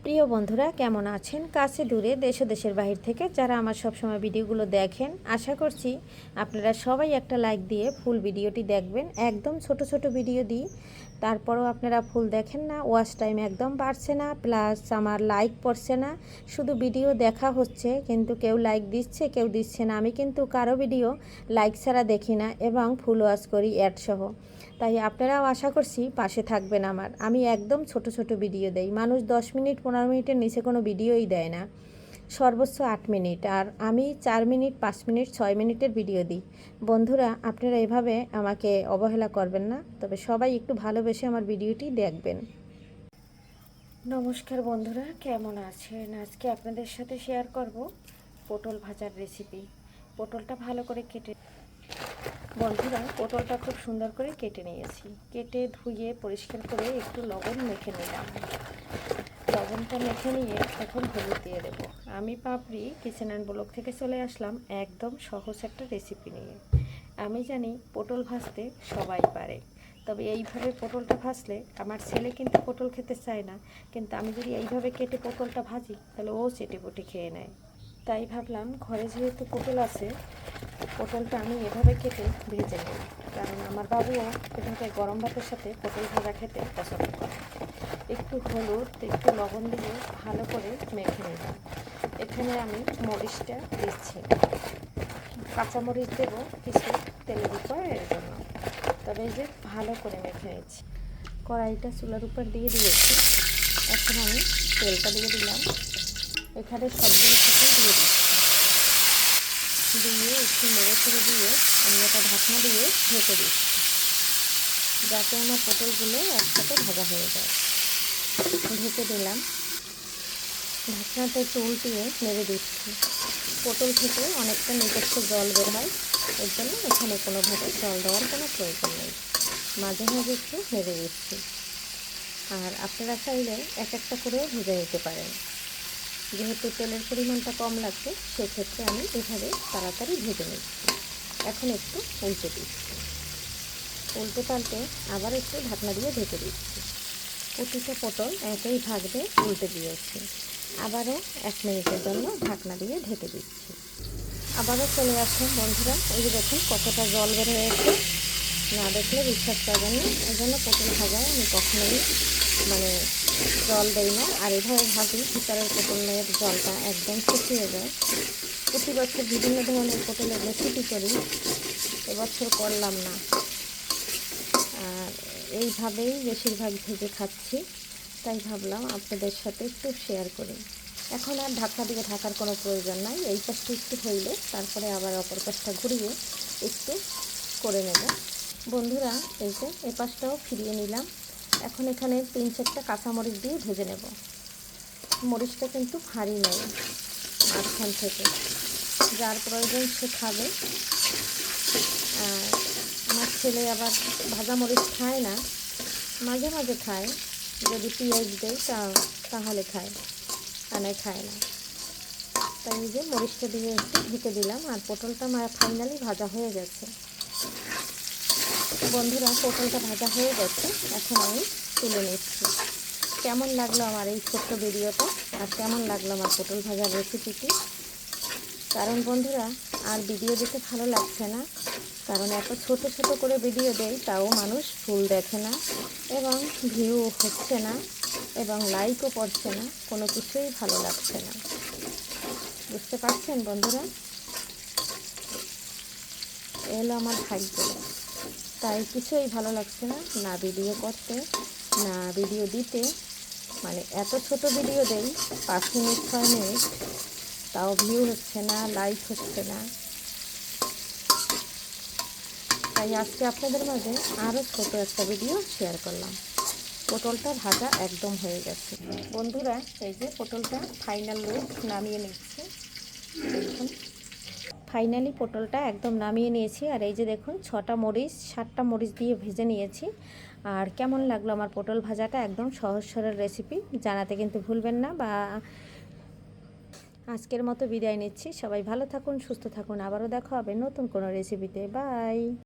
প্রিয় বন্ধুরা, কেমন আছেন? কাছে দূরে দেশ ও দেশের বাহির থেকে যারা আমার সবসময় ভিডিওগুলো দেখেন, আশা করছি আপনারা সবাই একটা লাইক দিয়ে ফুল ভিডিওটি দেখবেন। একদম ছোট ছোট ভিডিও দিই, তারপরও আপনারা ফুল দেখেন না। ওয়াচ টাইম একদম বাড়ছে না, প্লাস আমার লাইক পড়ছে না। শুধু ভিডিও দেখা হচ্ছে, কিন্তু কেউ লাইক দিচ্ছে, কেউ দিচ্ছে না। আমি কিন্তু কারো ভিডিও লাইক ছাড়া দেখি না এবং ফুল ওয়াচ করি অ্যাড সহ। তাই আপনারাও আশা করছি পাশে থাকবেন আমার। আমি একদম ছোট ছোট ভিডিও দেই। মানুষ 10 মিনিট 15 মিনিটের নিচে কোনো ভিডিওই দেয় না, সর্বোচ্চ 8 মিনিট। আর আমি 4 মিনিট 5 মিনিট 6 মিনিটের ভিডিও দিই। বন্ধুরা, আপনারা এভাবে আমাকে অবহেলা করবেন না, তবে সবাই একটু ভালোবেসে আমার ভিডিওটি দেখবেন। নমস্কার বন্ধুরা, কেমন আছেন? আজকে আপনাদের সাথে শেয়ার করব পটল ভাজার রেসিপি। পটলটা ভালো করে কেটে বন্ধুরা, পটলটা খুব সুন্দর করে কেটে নিয়েছি। কেটে ধুয়ে পরিষ্কার করে একটু লবণ মেখে নিলাম। লবণটা মেখে নিয়ে এখন হলুদ দিয়ে দেবো। আমি পাপড়ি কিচেন অ্যান্ড ব্লগ থেকে চলে আসলাম একদম সহজ একটা রেসিপি নিয়ে। আমি জানি পটল ভাজতে সবাই পারে, তবে এইভাবে পটলটা ভাজলে আমার ছেলে কিন্তু পটল খেতে চায় না, কিন্তু আমি যদি এইভাবে কেটে পটলটা ভাজি তাহলে ও চেটে পুটে খেয়ে নেয়। তাই ভাবলাম ঘরে যেহেতু পটল আছে, পটলটা আমি এভাবে কেটে ভেজে নিই, কারণ আমার বাবুও এভাবে গরম ভাতের সাথে পটল ভাজা খেতে পছন্দ করে। একটু হলুদ একটু লবণ দিয়ে ভালো করে মেখে নিলাম। এখানে আমি মরিচটা দিচ্ছি, কাঁচামরিচ দেবো কিছু তেলের উপর এর জন্য। তবে এই যে ভালো করে মেখে নিচ্ছি। কড়াইটা চুলার উপর দিয়ে দিয়েছি। এখন আমি তেলটা দিয়ে দিলাম। এখানে সবগুলো সাথে দিয়ে দিচ্ছি, দিয়ে একটু নেড়ে ছেড়ে দিয়ে আমি একটা ঢাকনা দিয়ে ঢেকে দিচ্ছি, যাতে আমার পটলগুলো একসাথে ভাজা হয়ে যায়। ঢেকে দিলাম। ঢাকনাটা একটু উল্টিয়ে নেড়ে দিচ্ছি। পটল থেকে অনেকটা নিজস্ব জল বের হয়, এর জন্য এখানে কোনোভাবে জল দেওয়ার কোনো প্রয়োজন নেই। মাঝে মাঝে একটু নেড়ে দিচ্ছি। আর আপনারা চাইলে এক একটা করেও ভেজে নিতে পারেন। যেহেতু তেলের পরিমাণটা কম লাগছে, সেক্ষেত্রে আমি এভাবে তাড়াতাড়ি ভেজে নিচ্ছি। এখন একটু উল্টে দিচ্ছি। উল্টে পাল্টে আবার একটু ঢাকনা দিয়ে ঢেকে দিচ্ছি। প্রতিটা পটল একই ভাগে উল্টে দিয়েছি। আবারও 1 মিনিটের জন্য ঢাকনা দিয়ে ঢেকে দিচ্ছি। আবারও চলে আসুন বন্ধুরা, এই যে দেখুন কতটা জল বের হয়েছে। না দেখলে বিশ্বাস করবেন না। এই জন্য পটল ভাজায় আমি কখনোই জল দেই না। আর এভাবে ভাজি ভিতরের পটলের জলটা একদম শুকিয়ে যায়। প্রতি বছর বিভিন্ন ধরনের পটলের রেসিপি করি, এবছর করলাম না। আর এইভাবেই বেশিরভাগ ভেজে খাচ্ছি, তাই ভাবলাম আপনাদের সাথে একটু শেয়ার করি। এখন আর ঢাকনা দিয়ে ঢাকার কোনো প্রয়োজন নাই। এই পাশটা একটু হইলে তারপরে আবার অপর পাশটা ঘুরিয়ে একটু করে নেব। বন্ধুরা, এই যে এ পাশটাও ফিরিয়ে নিলাম। এখন এখানে 3-4টা কাঁচামরিচ দিয়ে ভেজে নেব। মরিচটা কিন্তু ভারী নেই, মাঝখান থেকে, যার প্রয়োজন সে খাবে। আর আমার ছেলে আবার ভাজা মরিচ খায় না, মাঝে মাঝে খায়। যদি পেঁয়াজ দেয় তাহলে খায়, তা নয় খায় না। তাই এই যে মরিচটা দিয়ে একটু ঢেকে দিলাম। আর পটলটা ফাইনালি ভাজা হয়ে গেছে। বন্ধুরা, পটলটা ভাজা হয়ে গেছে, এখন আমি তুলে নিচ্ছি। কেমন লাগলো আমার এই ছোট্ট ভিডিওটা, আর কেমন লাগলো আমার পটল ভাজার রেসিপিটি? কারণ বন্ধুরা, আর ভিডিও দিতে ভালো লাগছে না, কারণ এত ছোট ছোট করে ভিডিও দেয়, তাও মানুষ ফুল দেখে না এবং ভিউ হচ্ছে না এবং লাইকও পড়ছে না, কোনো কিছুই ভালো লাগছে না। বুঝতে পারছেন বন্ধুরা? এলো আমার ভাগ্য। তাই কিছুই ভালো লাগছে না, না ভিডিও করতে, না ভিডিও দিতে। এত ছোট ভিডিও দেই, 5 মিনিট 6 মিনিট, তাও ভিউ হচ্ছে না, লাইক হচ্ছে না। তাই আজকে আপনাদের মাঝে আরও ছোট একটা ভিডিও শেয়ার করলাম। পটলটা ভাজা একদম হয়ে গেছে। বন্ধুরা, এই যে পটলটা ফাইনাল লুক, নামিয়ে নিচ্ছি। দেখুন, ফাইনালি পটলটা একদম নামিয়ে নিয়েছি। আর এই যে দেখুন 6টা মরিচ 7টা মরিচ দিয়ে ভেজে নিয়েছি। আর কেমন লাগলো আমার পটল ভাজাটা, একদম সহজ সরল রেসিপি, জানাতে কিন্তু ভুলবেন না। আজকের মতো বিদায় নিচ্ছি। সবাই ভালো থাকুন, সুস্থ থাকুন। আবারও দেখা হবে নতুন কোনো রেসিপিতে। বাই।